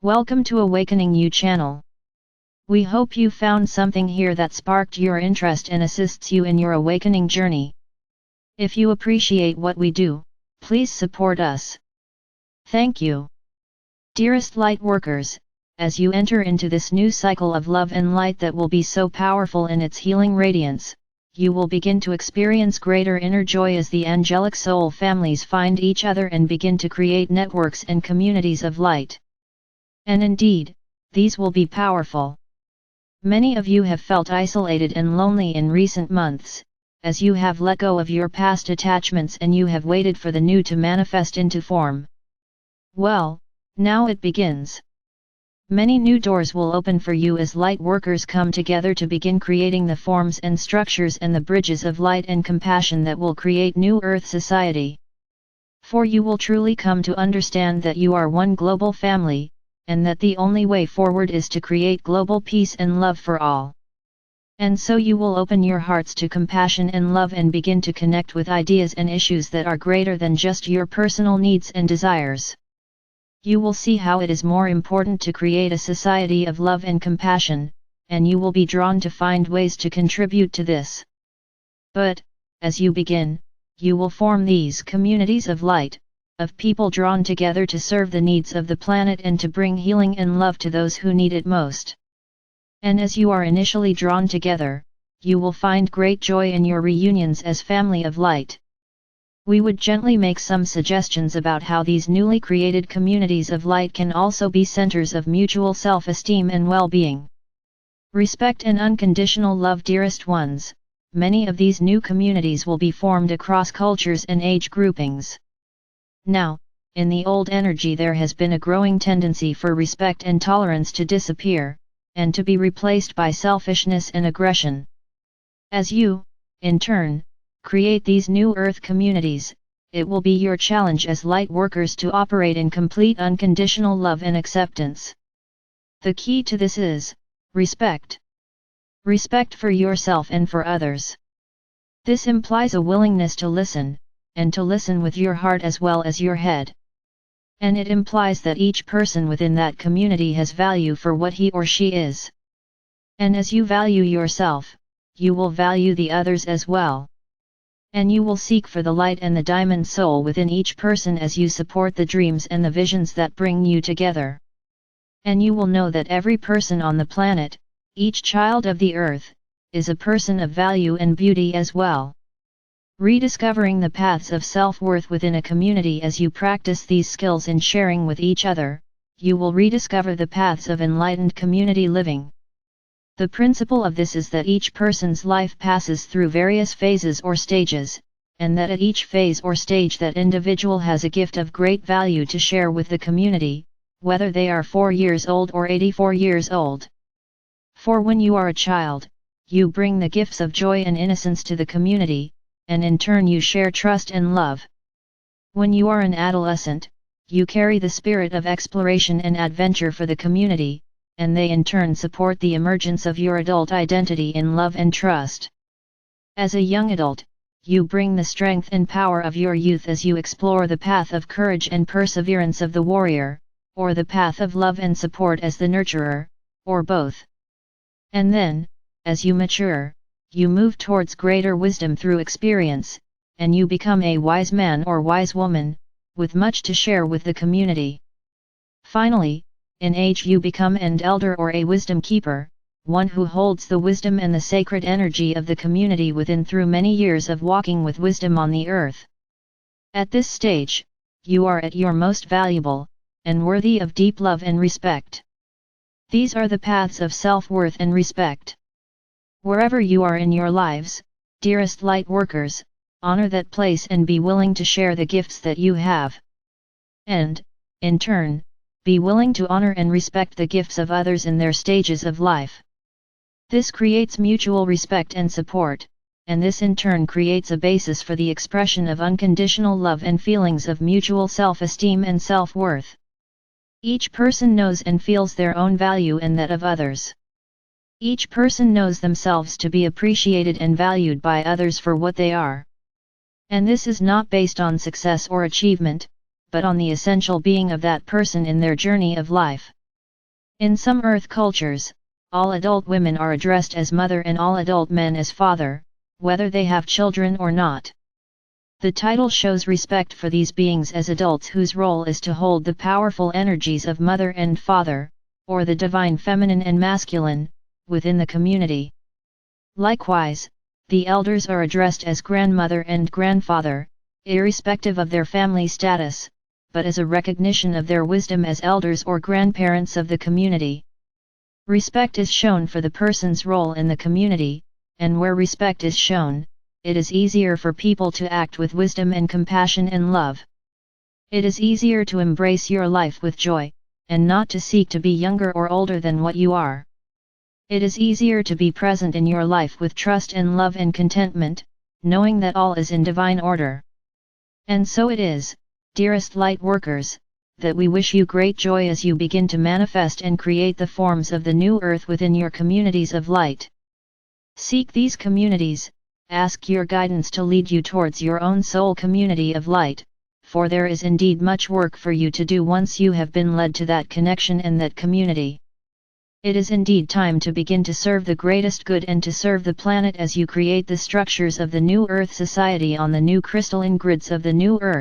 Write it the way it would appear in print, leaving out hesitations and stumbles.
Welcome to Awakening You channel. We hope you found something here that sparked your interest and assists you in your awakening journey. If you appreciate what we do, please support us. Thank you. Dearest light workers, as you enter into this new cycle of love and light that will be so powerful in its healing radiance, you will begin to experience greater inner joy as the angelic soul families find each other and begin to create networks and communities of light. And indeed, these will be powerful. Many of you have felt isolated and lonely in recent months, as you have let go of your past attachments and you have waited for the new to manifest into form. Well, now it begins. Many new doors will open for you as light workers come together to begin creating the forms and structures and the bridges of light and compassion that will create new Earth society. For you will truly come to understand that you are one global family, and that the only way forward is to create global peace and love for all. And so you will open your hearts to compassion and love and begin to connect with ideas and issues that are greater than just your personal needs and desires. You will see how it is more important to create a society of love and compassion, and you will be drawn to find ways to contribute to this. But, as you begin, you will form these communities of light, of people drawn together to serve the needs of the planet and to bring healing and love to those who need it most. And as you are initially drawn together, you will find great joy in your reunions as family of light. We would gently make some suggestions about how these newly created communities of light can also be centers of mutual self-esteem and well-being. Respect and unconditional love, dearest ones. Many of these new communities will be formed across cultures and age groupings. Now, in the old energy there has been a growing tendency for respect and tolerance to disappear, and to be replaced by selfishness and aggression. As you, in turn, create these new Earth communities, it will be your challenge as light workers to operate in complete unconditional love and acceptance. The key to this is respect. Respect for yourself and for others. This implies a willingness to listen, and to listen with your heart as well as your head. And it implies that each person within that community has value for what he or she is. And as you value yourself, you will value the others as well. And you will seek for the light and the diamond soul within each person as you support the dreams and the visions that bring you together. And you will know that every person on the planet, each child of the earth, is a person of value and beauty as well. Rediscovering the paths of self-worth within a community. As you practice these skills in sharing with each other, you will rediscover the paths of enlightened community living. The principle of this is that each person's life passes through various phases or stages, and that at each phase or stage that individual has a gift of great value to share with the community, whether they are 4 years old or 84 years old. For when you are a child, you bring the gifts of joy and innocence to the community, and in turn you share trust and love. When you are an adolescent, you carry the spirit of exploration and adventure for the community, and they in turn support the emergence of your adult identity in love and trust. As a young adult, you bring the strength and power of your youth as you explore the path of courage and perseverance of the warrior, or the path of love and support as the nurturer, or both. And then, as you mature, you move towards greater wisdom through experience, and you become a wise man or wise woman, with much to share with the community. Finally, in age you become an elder or a wisdom keeper, one who holds the wisdom and the sacred energy of the community within through many years of walking with wisdom on the earth. At this stage, you are at your most valuable, and worthy of deep love and respect. These are the paths of self-worth and respect. Wherever you are in your lives, dearest light workers, honor that place and be willing to share the gifts that you have. And, in turn, be willing to honor and respect the gifts of others in their stages of life. This creates mutual respect and support, and this in turn creates a basis for the expression of unconditional love and feelings of mutual self-esteem and self-worth. Each person knows and feels their own value and that of others. Each person knows themselves to be appreciated and valued by others for what they are. And this is not based on success or achievement, but on the essential being of that person in their journey of life. In some Earth cultures, all adult women are addressed as mother and all adult men as father, whether they have children or not. The title shows respect for these beings as adults whose role is to hold the powerful energies of mother and father, or the divine feminine and masculine, within the community. Likewise, the elders are addressed as grandmother and grandfather, irrespective of their family status, but as a recognition of their wisdom as elders or grandparents of the community. Respect is shown for the person's role in the community, and where respect is shown, it is easier for people to act with wisdom and compassion and love. It is easier to embrace your life with joy, and not to seek to be younger or older than what you are. It is easier to be present in your life with trust and love and contentment, knowing that all is in divine order. And so it is, dearest light workers, that we wish you great joy as you begin to manifest and create the forms of the new earth within your communities of light. Seek these communities, ask your guidance to lead you towards your own soul community of light, for there is indeed much work for you to do once you have been led to that connection and that community. It is indeed time to begin to serve the greatest good and to serve the planet as you create the structures of the new Earth society on the new crystalline grids of the new Earth.